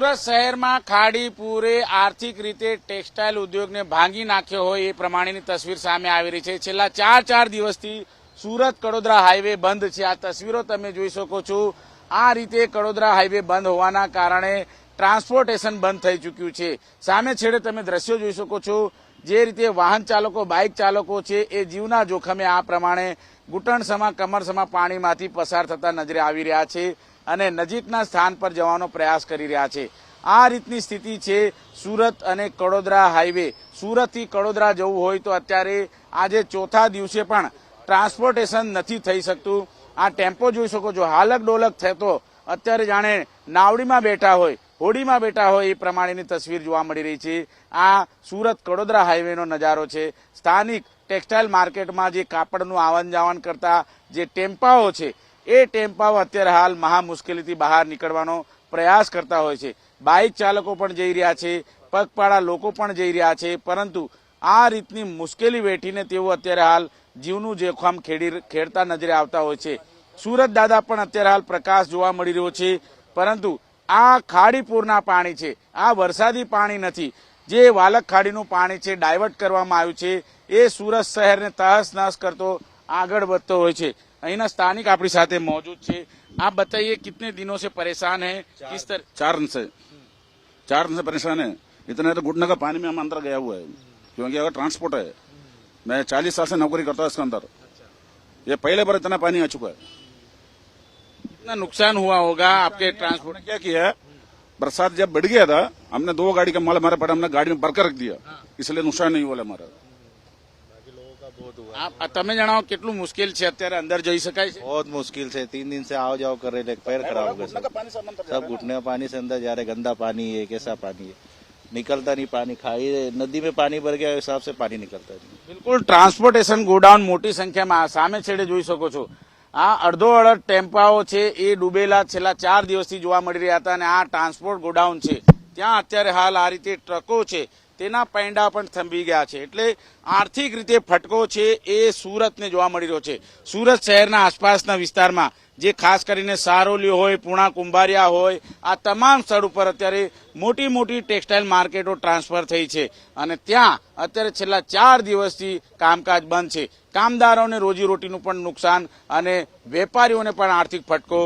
સુરત શહેરમાં ખાડી પૂરે આર્થિક રીતે ટેક્સટાઇલ ઉદ્યોગને ભાંગી નાખ્યો હોય એ પ્રમાણેની તસવીર સામે આવી રહી છે। છેલ્લા ચાર દિવસથી સુરત કડોદરા હાઈવે બંધ છે। આ તસવીરો તમે જોઈ શકો છો। આ રીતે કડોદરા હાઈવે બંધ હોવાના કારણે ટ્રાન્સપોર્ટેશન બંધ થઈ ચૂક્યું છે। સામે છેડે તમે દ્રશ્યો જોઈ શકો છો। જે રીતે વાહન ચાલકો બાઇક ચાલકો છે એ જીવના જોખમે આ પ્રમાણે ઘૂંટણસમા કમરસમા પાણીમાંથી પસાર થતા નજરે આવી રહ્યા છે અને નજીકના સ્થાન પર જવાનો પ્રયાસ કરી રહ્યા છે। આ રીતની સ્થિતિ છે સુરત અને કડોદરા હાઈવે। સુરતથી કડોદરા જવું હોય તો અત્યારે આજે ચોથા દિવસે પણ ટ્રાન્સપોર્ટેશન નથી થઈ શકતું। આ ટેમ્પો જોઈ શકો છો, હાલક ડોલક થતો અત્યારે જાણે નાવડીમાં બેઠા હોય, હોડીમાં બેઠા હોય એ પ્રમાણેની તસવીર જોવા મળી રહી છે। આ સુરત કડોદરા હાઈવેનો નજારો છે। સ્થાનિક ટેક્સટાઇલ માર્કેટમાં જે કાપડનું આવન જાવન કરતા જે ટેમ્પાઓ છે એ ટેમ્પાઓ અત્યારે હાલ મહા મુશ્કેલીથી બહાર નીકળવાનો પ્રયાસ કરતા હોય છે। બાઇક ચાલકો પણ જઈ રહ્યા છે, પગપાળા લોકો પણ જઈ રહ્યા છે, પરંતુ આ રીતની મુશ્કેલી વેઠીને તેઓ અત્યારે હાલ જીવનું જોખમ ખેડતા નજરે આવતા હોય છે। સુરત દાદા પણ અત્યારે હાલ પ્રકાશ જોવા મળી રહ્યો છે, પરંતુ આ ખાડીપુરના પાણી છે, આ વરસાદી પાણી નથી। જે વાલક ખાડીનું પાણી છે ડાયવર્ટ કરવામાં આવ્યું છે એ સુરત શહેરને તહસ નહસ કરતો આગળ વધતો હોય છે। અહીંના સ્થાનિક આપણી સાથે मौजूद છે। आप बताइए कितने दिनों से परेशान है? किस तरह? 4 दिन से परेशान है। इतने तो घुटने का पानी में हम अंदर गया हुआ है, क्योंकि अगर ट्रांसपोर्ट है, मैं 40 साल से नौकरी करता हूँ इसके अंदर। ये पहले बार इतना पानी आ चुका है। कितना नुकसान हुआ होगा आपके ट्रांसपोर्ट? क्या किया है, बरसात जब बढ़ गया था हमने 2 गाड़ी का माल हमारे पड़ा, हमने गाड़ी में भरकर रख दिया, इसलिए नुकसान नहीं हुआ हमारा। તમે જણાવો કેટલું મુશ્કેલ છે અત્યારે અંદર જઈ શકાય છે? बहुत मुश्किल से 3 दिन से आओ जाओ कर रहे हैं, पैर खराब हो गए सब घुटने का पानी से अंदर जा रहे। गंदा पानी है, कैसा पानी है, निकलता नहीं पानी। खाई नदी में पानी भर गया हिसाब से पानी निकलता नहीं। બિલકુલ ટ્રાન્સપોર્ટેશન ગોડાઉન મોટી સંખ્યામાં સામે છેડે જોઈ શકો છો। આ અડધો અડધ ટેમ્પાઓ છે એ ડૂબેલા છેલ્લા 4 દિવસથી જોવા મળી રહ્યા હતા અને આ ટ્રાન્સપોર્ટ ગોડાઉન છે ત્યાં અત્યારે હાલ આ રીતે ટ્રકો છે તેના પૈંડા પણ થંભી ગયા છે। એટલે આર્થિક રીતે ફટકો છે એ સુરતને જોવા મળી રહ્યો છે। સુરત શહેરના આસપાસના વિસ્તારમાં જે ખાસ કરીને સારોલી હોય, પૂણા કુંભારિયા હોય, આ તમામ સ્થળ ઉપર અત્યારે મોટી મોટી ટેક્સટાઇલ માર્કેટો ટ્રાન્સફર થઈ છે અને ત્યાં અત્યારે છેલ્લા 4 દિવસથી કામકાજ બંધ છે। કામદારોને રોજીરોટીનું પણ નુકસાન અને વેપારીઓને પણ આર્થિક ફટકો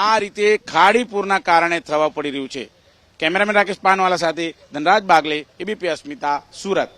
આ રીતે ખાડીપુરના કારણે થવા પડી રહ્યું છે। કેમેરામેન રાકેશ પાનવાલા સાથે ધનરાજ બાગલે, એબીપી અસ્મિતા, સુરત।